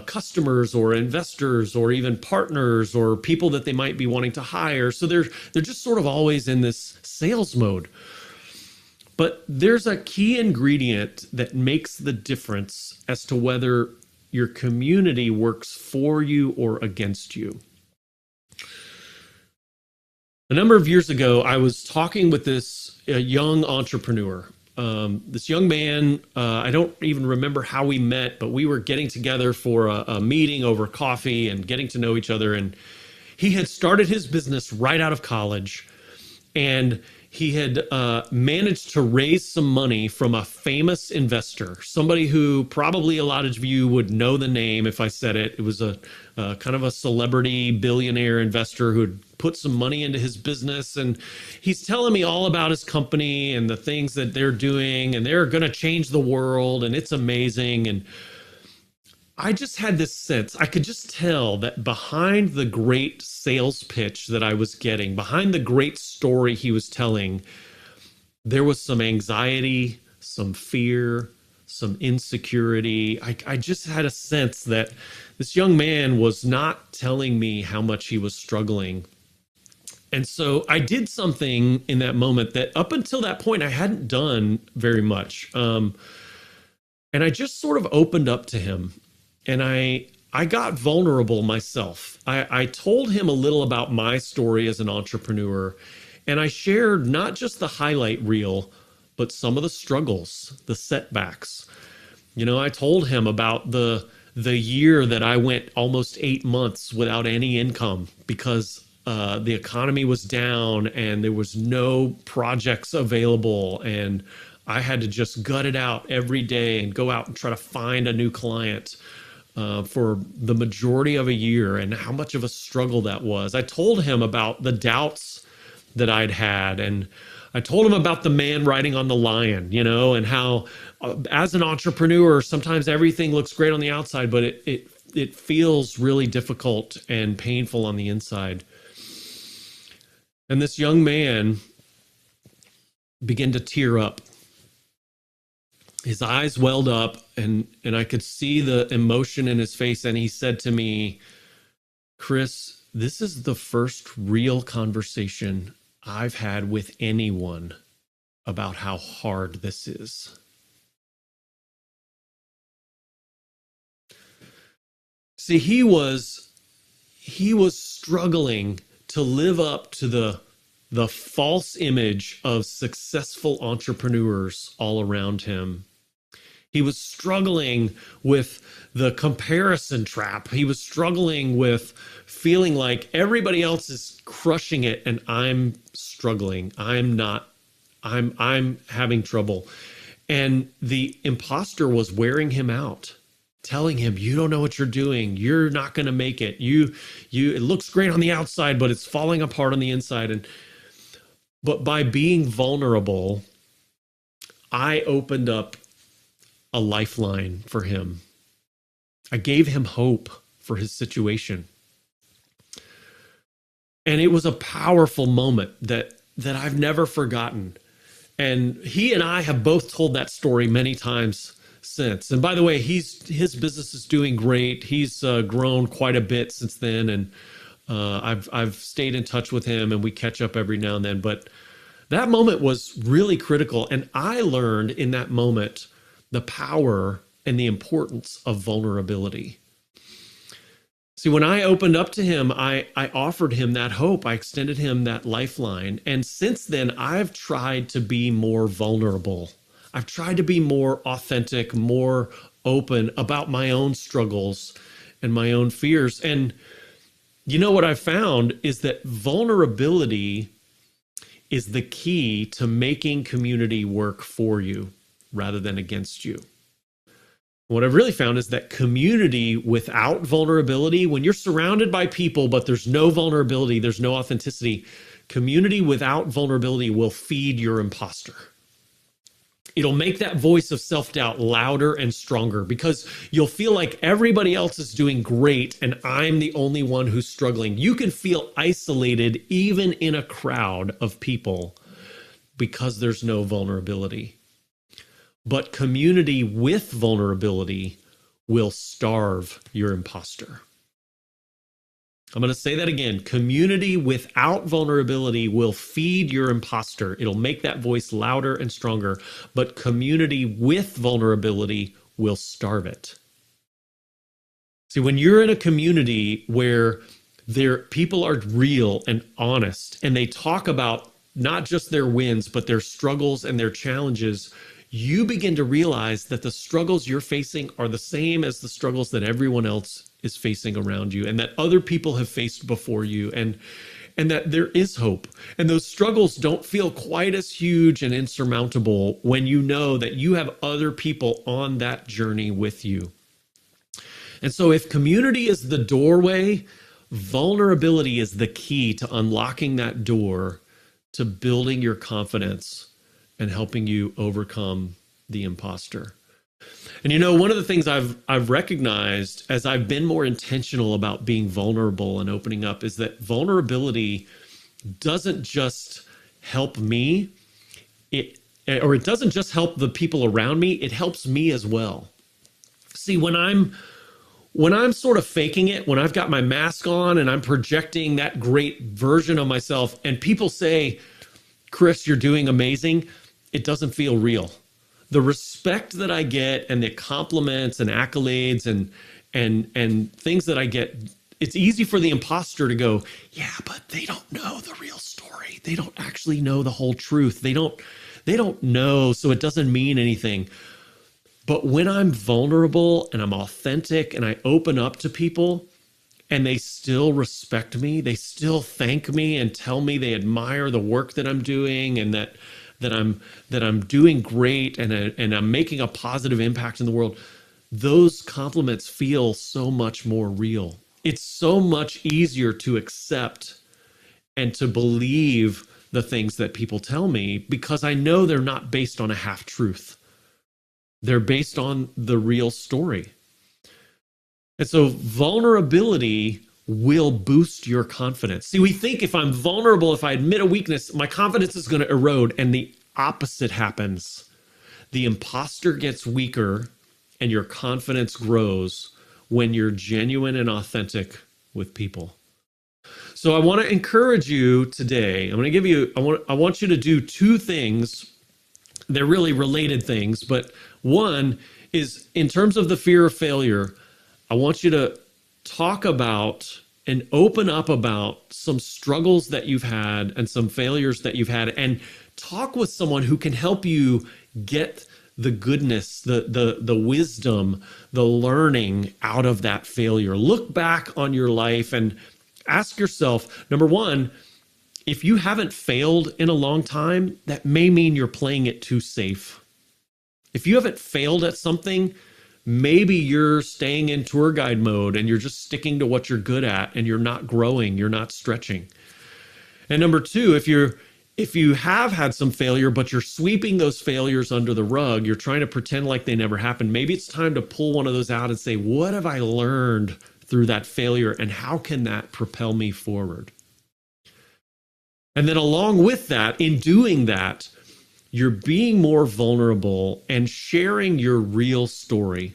S2: customers or investors or even partners or people that they might be wanting to hire. So they're just sort of always in this sales mode. But there's a key ingredient that makes the difference as to whether your community works for you or against you. A number of years ago, I was talking with this young entrepreneur. This young man, I don't even remember how we met, but we were getting together for a meeting over coffee and getting to know each other. And he had started his business right out of college, and he had managed to raise some money from a famous investor, somebody who probably a lot of you would know the name if I said it. It was a kind of a celebrity billionaire investor who had put some money into his business. And he's telling me all about his company and the things that they're doing, and they're going to change the world, and it's amazing. And I just had this sense, I could just tell that behind the great sales pitch that I was getting, behind the great story he was telling, there was some anxiety, some fear, some insecurity. I just had a sense that this young man was not telling me how much he was struggling. And so I did something in that moment that up until that point I hadn't done very much. And I just sort of opened up to him. And I got vulnerable myself. I told him a little about my story as an entrepreneur, and I shared not just the highlight reel, but some of the struggles, the setbacks. I told him about the year that I went almost 8 months without any income because the economy was down and there was no projects available, and I had to just gut it out every day and go out and try to find a new client. For the majority of a year, and how much of a struggle that was. I told him about the doubts that I'd had, and I told him about the man riding on the lion, and how as an entrepreneur, sometimes everything looks great on the outside, but it feels really difficult and painful on the inside. And this young man began to tear up. His eyes welled up, and I could see the emotion in his face. And he said to me, "Kris, this is the first real conversation I've had with anyone about how hard this is. See, he was struggling to live up to the false image of successful entrepreneurs all around him. He was struggling with the comparison trap. He was struggling with feeling like everybody else is crushing it and I'm struggling. I'm having trouble. And the imposter was wearing him out, telling him, you don't know what you're doing. You're not going to make it. It looks great on the outside, but it's falling apart on the inside. But by being vulnerable, I opened up a lifeline for him. I gave him hope for his situation. And it was a powerful moment that I've never forgotten. And he and I have both told that story many times since. And by the way, his business is doing great. He's grown quite a bit since then. And I've stayed in touch with him and we catch up every now and then. But that moment was really critical. And I learned in that moment the power and the importance of vulnerability. See, when I opened up to him, I offered him that hope. I extended him that lifeline. And since then, I've tried to be more vulnerable. I've tried to be more authentic, more open about my own struggles and my own fears. And you know what I've found is that vulnerability is the key to making community work for you rather than against you. What I've really found is that community without vulnerability, when you're surrounded by people, but there's no vulnerability, there's no authenticity, community without vulnerability will feed your imposter. It'll make that voice of self-doubt louder and stronger because you'll feel like everybody else is doing great and I'm the only one who's struggling. You can feel isolated even in a crowd of people because there's no vulnerability. But community with vulnerability will starve your imposter. I'm going to say that again. Community without vulnerability will feed your imposter. It'll make that voice louder and stronger. But community with vulnerability will starve it. See, when you're in a community where people are real and honest, and they talk about not just their wins, but their struggles and their challenges, you begin to realize that the struggles you're facing are the same as the struggles that everyone else is facing around you and that other people have faced before you, and that there is hope. And those struggles don't feel quite as huge and insurmountable when you know that you have other people on that journey with you. And so if community is the doorway, vulnerability is the key to unlocking that door to building your confidence and helping you overcome the imposter. And you know, one of the things I've recognized as I've been more intentional about being vulnerable and opening up is that vulnerability doesn't just help me, it doesn't just help the people around me, it helps me as well. See, when I'm sort of faking it, when I've got my mask on and I'm projecting that great version of myself and people say, Kris, you're doing amazing, it doesn't feel real. The respect that I get and the compliments and accolades and things that I get, it's easy for the imposter to go, yeah, but they don't know the real story. They don't actually know the whole truth. They don't know, so it doesn't mean anything. But when I'm vulnerable and I'm authentic and I open up to people and they still respect me, they still thank me and tell me they admire the work that I'm doing and that I'm doing great and I'm making a positive impact in the world, those compliments feel so much more real. It's so much easier to accept and to believe the things that people tell me because I know they're not based on a half truth. They're based on the real story. And so vulnerability will boost your confidence. See, we think if I'm vulnerable, if I admit a weakness, my confidence is going to erode, and the opposite happens. The imposter gets weaker and your confidence grows when you're genuine and authentic with people. So I want to encourage you today. I want you to do two things they're really related things. But one is, in terms of the fear of failure, I want you to talk about and open up about some struggles that you've had and some failures that you've had, and talk with someone who can help you get the goodness, the wisdom, the learning out of that failure. Look back on your life and ask yourself, number one, if you haven't failed in a long time, that may mean you're playing it too safe. If you haven't failed at something, maybe you're staying in tour guide mode and you're just sticking to what you're good at and you're not growing, you're not stretching. And number two, if you have had some failure, but you're sweeping those failures under the rug, you're trying to pretend like they never happened, maybe it's time to pull one of those out and say, what have I learned through that failure and how can that propel me forward? And then along with that, in doing that, you're being more vulnerable and sharing your real story,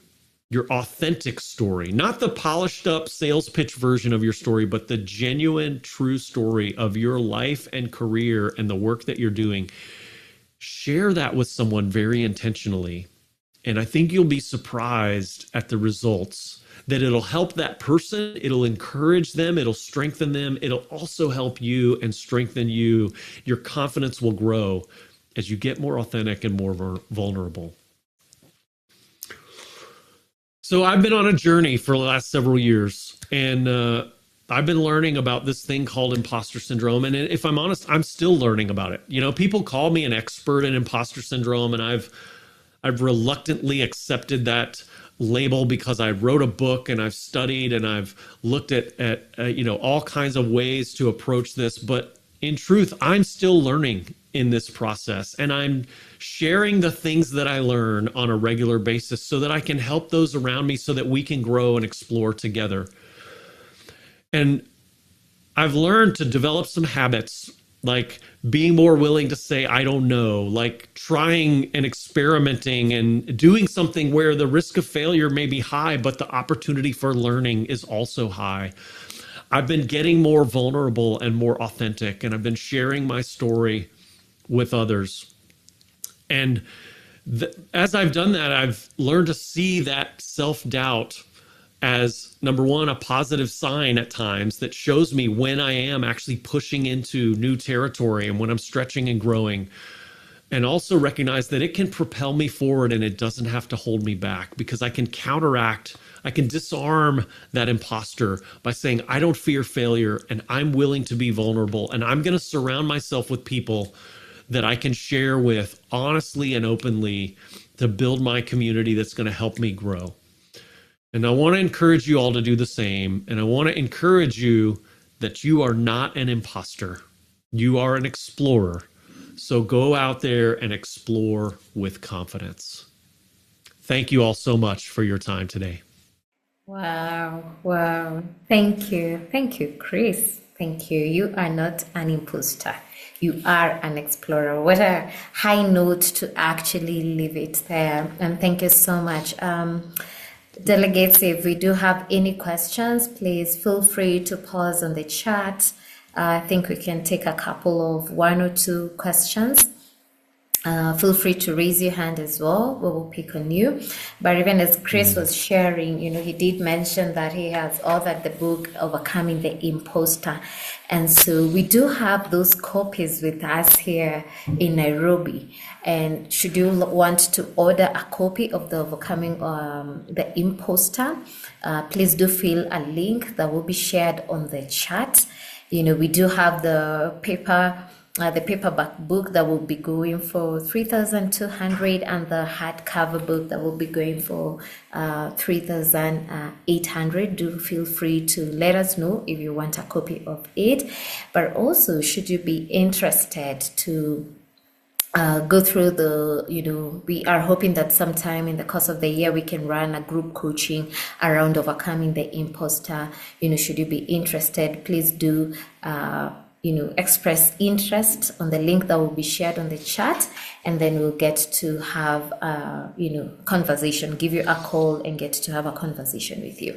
S2: your authentic story, not the polished up sales pitch version of your story, but the genuine, true story of your life and career and the work that you're doing. Share that with someone very intentionally. And I think you'll be surprised at the results, that it'll help that person, it'll encourage them, it'll strengthen them, it'll also help you and strengthen you. Your confidence will grow as you get more authentic and more vulnerable. So I've been on a journey for the last several years, and I've been learning about this thing called imposter syndrome. And if I'm honest, I'm still learning about it. You know, people call me an expert in imposter syndrome, and I've reluctantly accepted that label because I wrote a book and I've studied and I've looked at you know, all kinds of ways to approach this. But in truth, I'm still learning in this process, and I'm sharing the things that I learn on a regular basis so that I can help those around me so that we can grow and explore together. And I've learned to develop some habits, like being more willing to say, I don't know, like trying and experimenting and doing something where the risk of failure may be high, but the opportunity for learning is also high. I've been getting more vulnerable and more authentic, and I've been sharing my story with others. And as I've done that, I've learned to see that self-doubt as, number one, a positive sign at times that shows me when I am actually pushing into new territory and when I'm stretching and growing. And also recognize that it can propel me forward and it doesn't have to hold me back, because I can counteract, I can disarm that imposter by saying, I don't fear failure and I'm willing to be vulnerable, and I'm going to surround myself with people that I can share with honestly and openly to build my community that's going to help me grow. And I want to encourage you all to do the same. And I want to encourage you that you are not an imposter. You are an explorer. So go out there and explore with confidence. Thank you all so much for your time today.
S1: Wow, wow. Thank you. Thank you, Kris. Thank you. You are not an imposter. You are an explorer. What a high note to actually leave it there. And thank you so much. Delegates, if we do have any questions, please feel free to pause on the chat. I think we can take a couple of 1 or 2 questions. Feel free to raise your hand as well. We will pick on you. But even as Kris was sharing, you know, he did mention that he has authored the book Overcoming the Impostor. And so we do have those copies with us here in Nairobi. And should you want to order a copy of the Overcoming the Impostor, please do fill a link that will be shared on the chat. You know, we do have the paperback book that will be going for 3,200, and the hardcover book that will be going for 3,800. Do feel free to let us know if you want a copy of it. But also, should you be interested to go through we are hoping that sometime in the course of the year we can run a group coaching around overcoming the imposter. You know, should you be interested, please do express interest on the link that will be shared on the chat, and then we'll get to have conversation, give you a call and get to have a conversation with you.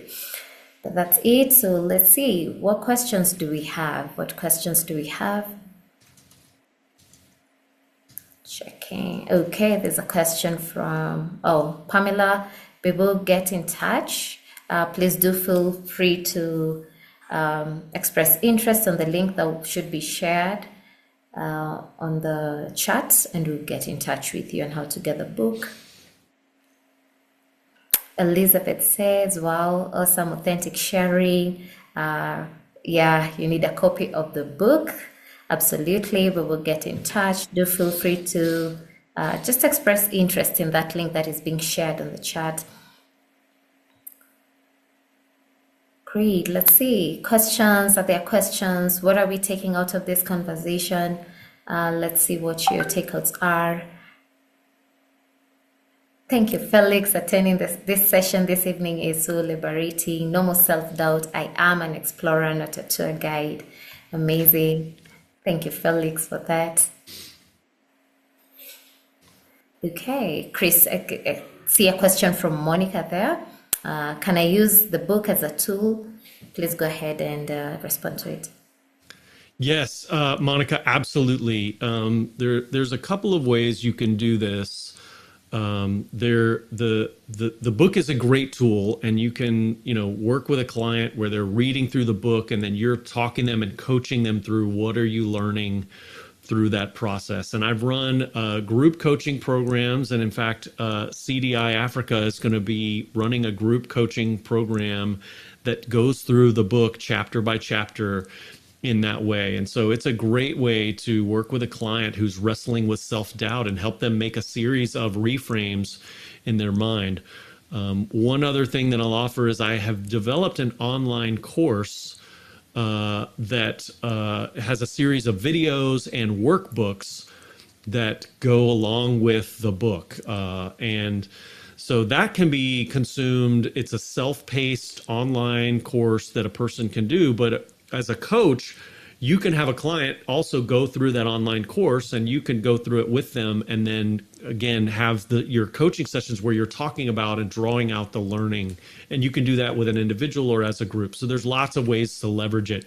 S1: But that's it. So let's see, what questions do we have? Checking. Okay, there's a question from, Pamela. We will get in touch. Please do feel free to express interest on the link that should be shared on the chat, and we'll get in touch with you on how to get the book. Elizabeth says, wow, awesome, authentic sharing. Yeah, you need a copy of the book. Absolutely, we will get in touch. Do feel free to just express interest in that link that is being shared on the chat. Great, let's see. Questions, are there questions? What are we taking out of this conversation? Let's see what your takeouts are. Thank you, Felix. Attending this session this evening is so liberating. No more self-doubt. I am an explorer, not a tour guide. Amazing. Thank you, Felix, for that. Okay, Kris, I see a question from Monica there. Can I use the book as a tool? Please go ahead and respond to it.
S2: Yes, Monica, absolutely. There's a couple of ways you can do this. The book is a great tool, and you can, work with a client where they're reading through the book, and then you're talking them and coaching them through what are you learning through that process. And I've run group coaching programs, and in fact, CDI-Africa is going to be running a group coaching program that goes through the book chapter by chapter in that way. And so it's a great way to work with a client who's wrestling with self-doubt and help them make a series of reframes in their mind. One other thing that I'll offer is I have developed an online course that has a series of videos and workbooks that go along with the book. And so that can be consumed. It's a self-paced online course that a person can do, but as a coach, you can have a client also go through that online course, and you can go through it with them, and then again have your coaching sessions where you're talking about and drawing out the learning. And you can do that with an individual or as a group. So there's lots of ways to leverage it.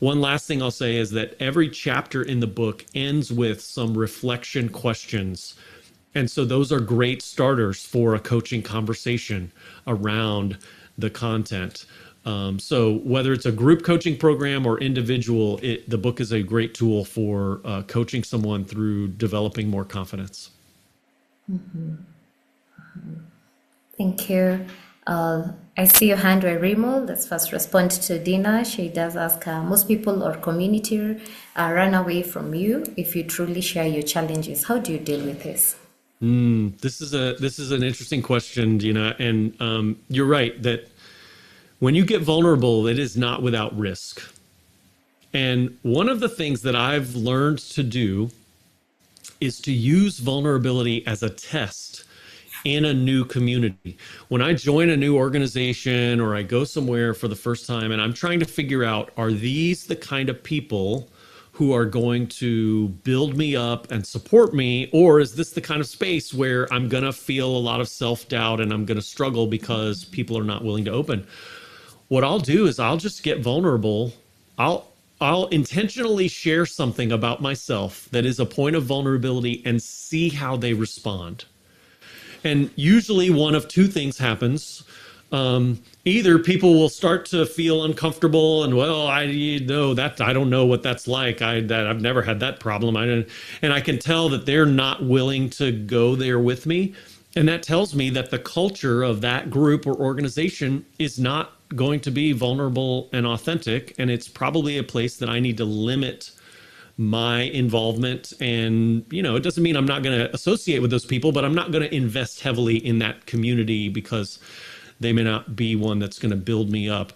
S2: One last thing I'll say is that every chapter in the book ends with some reflection questions. And so those are great starters for a coaching conversation around the content. So whether it's a group coaching program or individual, the book is a great tool for coaching someone through developing more confidence.
S1: Mm-hmm. Thank you. I see your hand, Remo. Let's first respond to Dina. She does ask, most people or community run away from you if you truly share your challenges. How do you deal with this?
S2: This is an interesting question, Dina. And you're right that when you get vulnerable, it is not without risk. And one of the things that I've learned to do is to use vulnerability as a test in a new community. When I join a new organization or I go somewhere for the first time and I'm trying to figure out, are these the kind of people who are going to build me up and support me? Or is this the kind of space where I'm going to feel a lot of self-doubt and I'm going to struggle because people are not willing to open? What I'll do is I'll just get vulnerable. I'll intentionally share something about myself that is a point of vulnerability and see how they respond. And usually one of two things happens. Either people will start to feel uncomfortable and, well, I don't know what that's like. I've never had that problem. And I can tell that they're not willing to go there with me. And that tells me that the culture of that group or organization is not going to be vulnerable and authentic. And it's probably a place that I need to limit my involvement. And, it doesn't mean I'm not going to associate with those people, but I'm not going to invest heavily in that community because they may not be one that's going to build me up.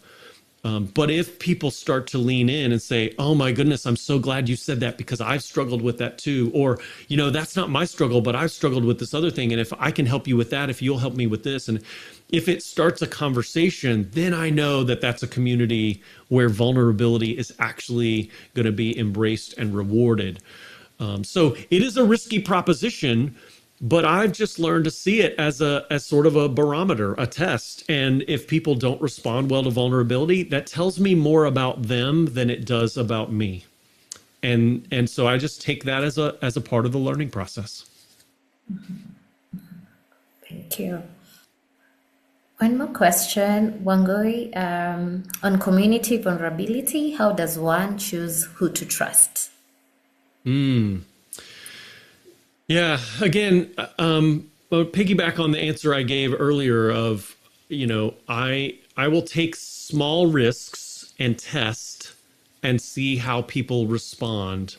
S2: But if people start to lean in and say, oh my goodness, I'm so glad you said that because I've struggled with that too. Or, that's not my struggle, but I've struggled with this other thing. And if I can help you with that, if you'll help me with this. And if it starts a conversation, then I know that that's a community where vulnerability is actually going to be embraced and rewarded. So it is a risky proposition, but I've just learned to see it as sort of a barometer, a test. And if people don't respond well to vulnerability, that tells me more about them than it does about me. And so I just take that as a part of the learning process.
S1: Thank you. One more question, Wangoi, on community vulnerability, how does one choose who to trust?
S2: Yeah, again, I'll piggyback on the answer I gave earlier of, I will take small risks and test and see how people respond.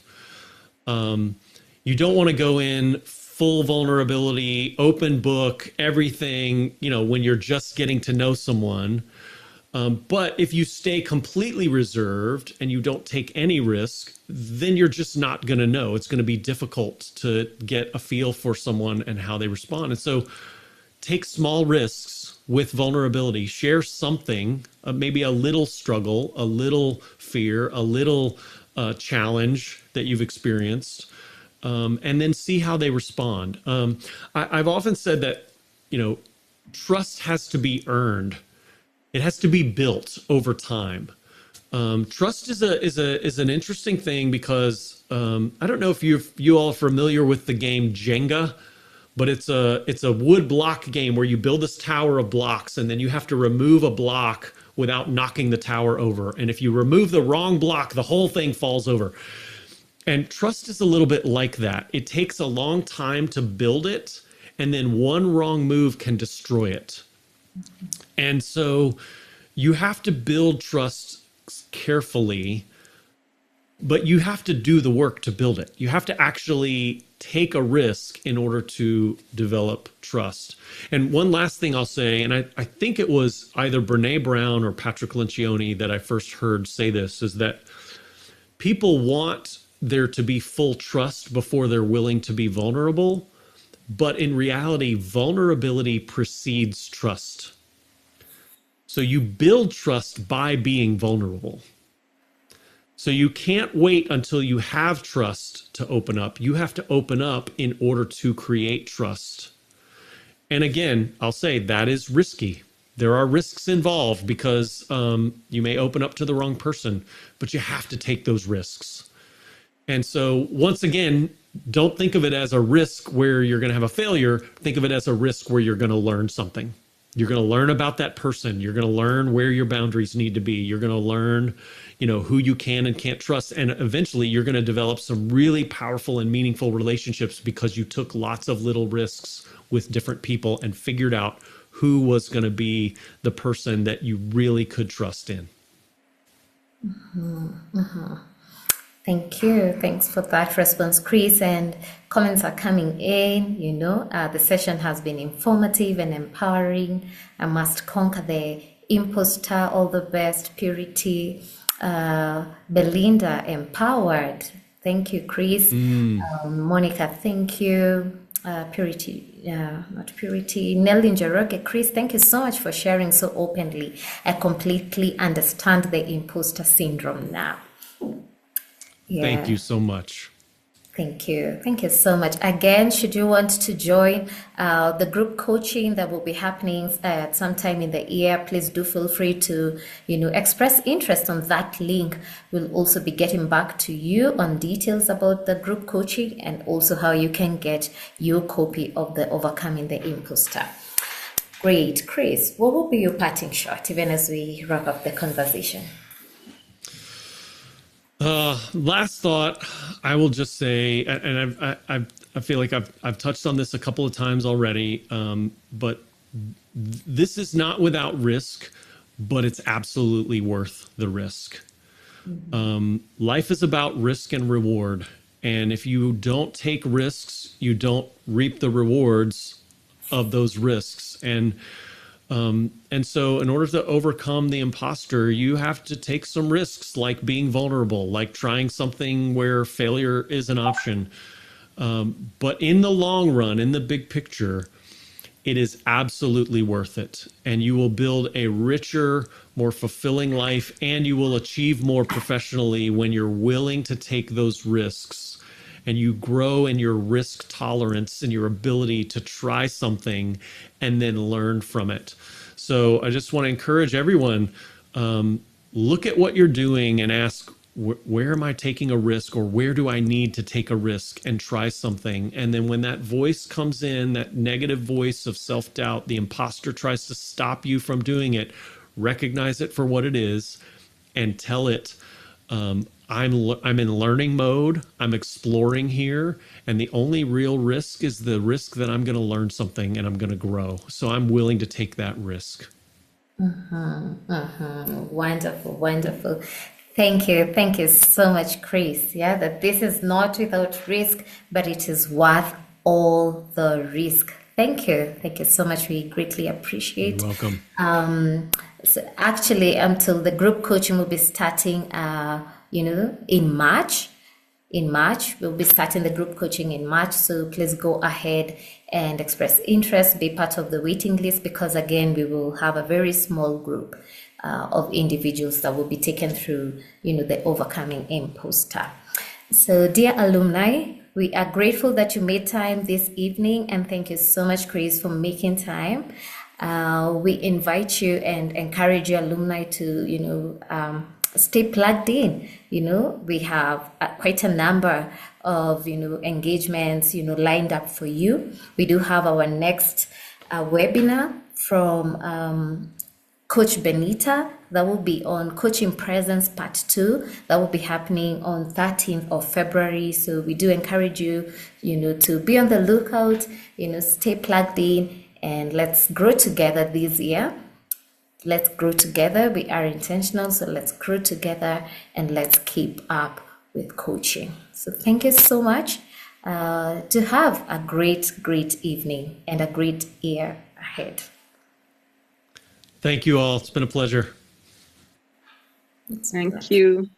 S2: You don't want to go in full vulnerability, open book, everything, when you're just getting to know someone. But if you stay completely reserved and you don't take any risk, then you're just not going to know. It's going to be difficult to get a feel for someone and how they respond. And so take small risks with vulnerability, share something, maybe a little struggle, a little fear, a little challenge that you've experienced. And then see how they respond. I've often said that, trust has to be earned. It has to be built over time. Trust is an interesting thing because I don't know if you all are familiar with the game Jenga, but it's a wood block game where you build this tower of blocks and then you have to remove a block without knocking the tower over. And if you remove the wrong block, the whole thing falls over. And trust is a little bit like that. It takes a long time to build it, and then one wrong move can destroy it. And so you have to build trust carefully, but you have to do the work to build it. You have to actually take a risk in order to develop trust. And one last thing I'll say, and I think it was either Brene Brown or Patrick Lencioni that I first heard say this, is that people want there to be full trust before they're willing to be vulnerable. But in reality, vulnerability precedes trust. So you build trust by being vulnerable. So you can't wait until you have trust to open up. You have to open up in order to create trust. And again, I'll say that is risky. There are risks involved because you may open up to the wrong person, but you have to take those risks. And so once again, don't think of it as a risk where you're going to have a failure. Think of it as a risk where you're going to learn something. You're going to learn about that person. You're going to learn where your boundaries need to be. You're going to learn, who you can and can't trust. And eventually you're going to develop some really powerful and meaningful relationships because you took lots of little risks with different people and figured out who was going to be the person that you really could trust in.
S1: Thank you. Thanks for that response, Kris. And comments are coming in. The session has been informative and empowering. I must conquer the imposter. All the best. Purity. Belinda, empowered. Thank you, Kris. Monica, thank you. Purity, not Purity. Nelly Njoroge, Kris, thank you so much for sharing so openly. I completely understand the imposter syndrome now. Yeah.
S2: Thank you so much.
S1: Thank you. Thank you so much. Again, should you want to join the group coaching that will be happening at some time in the year, please do feel free to, express interest on that link. We'll also be getting back to you on details about the group coaching and also how you can get your copy of the Overcoming the Imposter. Great. Kris, what will be your parting shot, even as we wrap up the conversation?
S2: Last thought, I will just say, and I feel like I've touched on this a couple of times already, but this is not without risk, but it's absolutely worth the risk. Life is about risk and reward. And if you don't take risks, you don't reap the rewards of those risks. And so in order to overcome the imposter, you have to take some risks, like being vulnerable, like trying something where failure is an option. But in the long run, in the big picture, it is absolutely worth it. And you will build a richer, more fulfilling life, and you will achieve more professionally when you're willing to take those risks. And you grow in your risk tolerance and your ability to try something and then learn from it. So I just want to encourage everyone, look at what you're doing and ask, where am I taking a risk, or where do I need to take a risk and try something? And then when that voice comes in, that negative voice of self-doubt, the imposter tries to stop you from doing it, recognize it for what it is and tell it, I'm in learning mode. I'm exploring here. And the only real risk is the risk that I'm going to learn something and I'm going to grow. So I'm willing to take that risk.
S1: Wonderful, wonderful. Thank you. Thank you so much, Kris. Yeah, that this is not without risk, but it is worth all the risk. Thank you. Thank you so much. We greatly
S2: You're
S1: appreciate.
S2: welcome.
S1: So actually, until the group coaching will be starting, in March. In March, we'll be starting the group coaching in March. So please go ahead and express interest, be part of the waiting list, because again, we will have a very small group of individuals that will be taken through, the Overcoming Imposter. So dear alumni, we are grateful that you made time this evening, and thank you so much, Kris, for making time. We invite you and encourage your alumni to, stay plugged in. We have quite a number of, engagements, lined up for you. We do have our next webinar from Coach Benita. That will be on Coaching Presence Part 2. That will be happening on 13th of February. So we do encourage you, to be on the lookout, stay plugged in, and let's grow together this year. Let's grow together. We are intentional, so let's grow together and let's keep up with coaching. So thank you so much. To have a great, great evening and a great year ahead.
S2: Thank you all. It's been a pleasure.
S3: Thank you.